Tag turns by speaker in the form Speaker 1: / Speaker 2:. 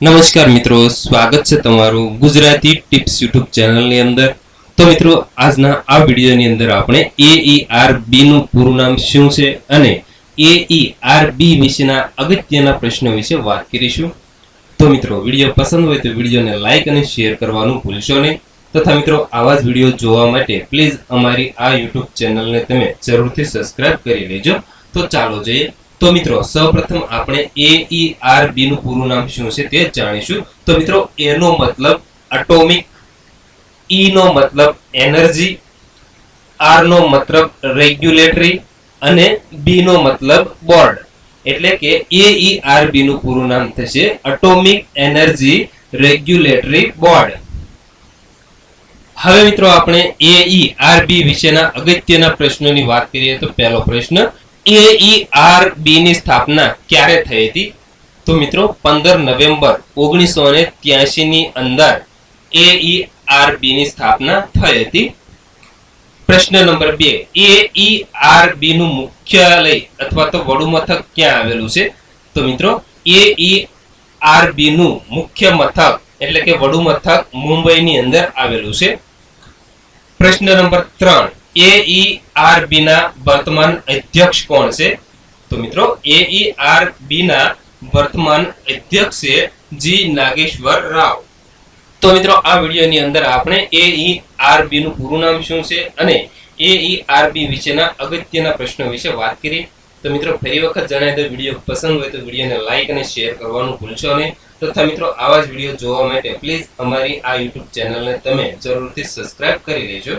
Speaker 1: નમસ્કાર મિત્રો, સ્વાગત છે તમારું ગુજરાતી ટિપ્સ યુટ્યુબ ચેનલની અંદર। તો મિત્રો, આજના આ વિડીયોની અંદર આપણે AERB નું પૂરું નામ શું છે અને AERB વિશેના અગત્યના પ્રશ્નો વિશે વાત કરીશું। તો મિત્રો, વિડીયો પસંદ હોય તો વિડીયોને લાઈક અને શેર કરવાનું ભૂલશો નહીં તથા મિત્રો, આવા જ વિડીયો જોવા માટે પ્લીઝ અમારી આ યુટ્યુબ ચેનલને તમે જરૂરથી સબસ્ક્રાઇબ કરી લેજો। તો ચાલો જોઈએ। તો મિત્રો, સૌપ્રથમ આપણે AERB નું પૂરું નામ શું છે તે જાણીશું। તો મિત્રો, A નો મતલબ એટોમિક, E નો મતલબ એનર્જી, R નો મતલબ રેગ્યુલેટરી અને B નો મતલબ બોર્ડ। એટલે કે AERB નું પૂરું નામ થશે એટોમિક એનર્જી રેગ્યુલેટરી બોર્ડ। હવે મિત્રો, આપણે AERB વિશેના અગત્યના પ્રશ્નોની વાત કરીએ તો પહેલો પ્રશ્ન, AERB ની સ્થાપના ક્યારે થઈ હતી? તો મિત્રો, 15 નવેમ્બર 1983 ની અંદર AERB ની સ્થાપના થઈ હતી। પ્રશ્ન નંબર 2, AERB નું મુખ્યાલય અથવા તો વડું મથક ક્યાં આવેલું છે? તો મિત્રો, AERB નું મુખ્ય મથક એટલે કે વડું મથક મુંબઈની અંદર આવેલું છે। પ્રશ્ન નંબર 3, AERB ના વર્તમાન અધ્યક્ષ કોણ છે? તો મિત્રો, AERB ના વર્તમાન અધ્યક્ષ છે જી નાગેશ્વર રાવ। તો મિત્રો, આ વિડીયોની અંદર આપણે AERB નું પૂરું નામ શું છે અને AERB વિશેના અગત્યના પ્રશ્નો વિશે વાત કરી। તો મિત્રો, ફરી વખત જણાવી દો, વિડીયો પસંદ હોય તો વિડીયોને લાઈક અને શેર કરવાનું ભૂલશો નહીં તથા મિત્રો, આવા જ વિડીયો જોવા માટે પ્લીઝ અમારી આ યુટ્યુબ ચેનલને તમે જરૂરથી સબસ્ક્રાઇબ કરી લેજો।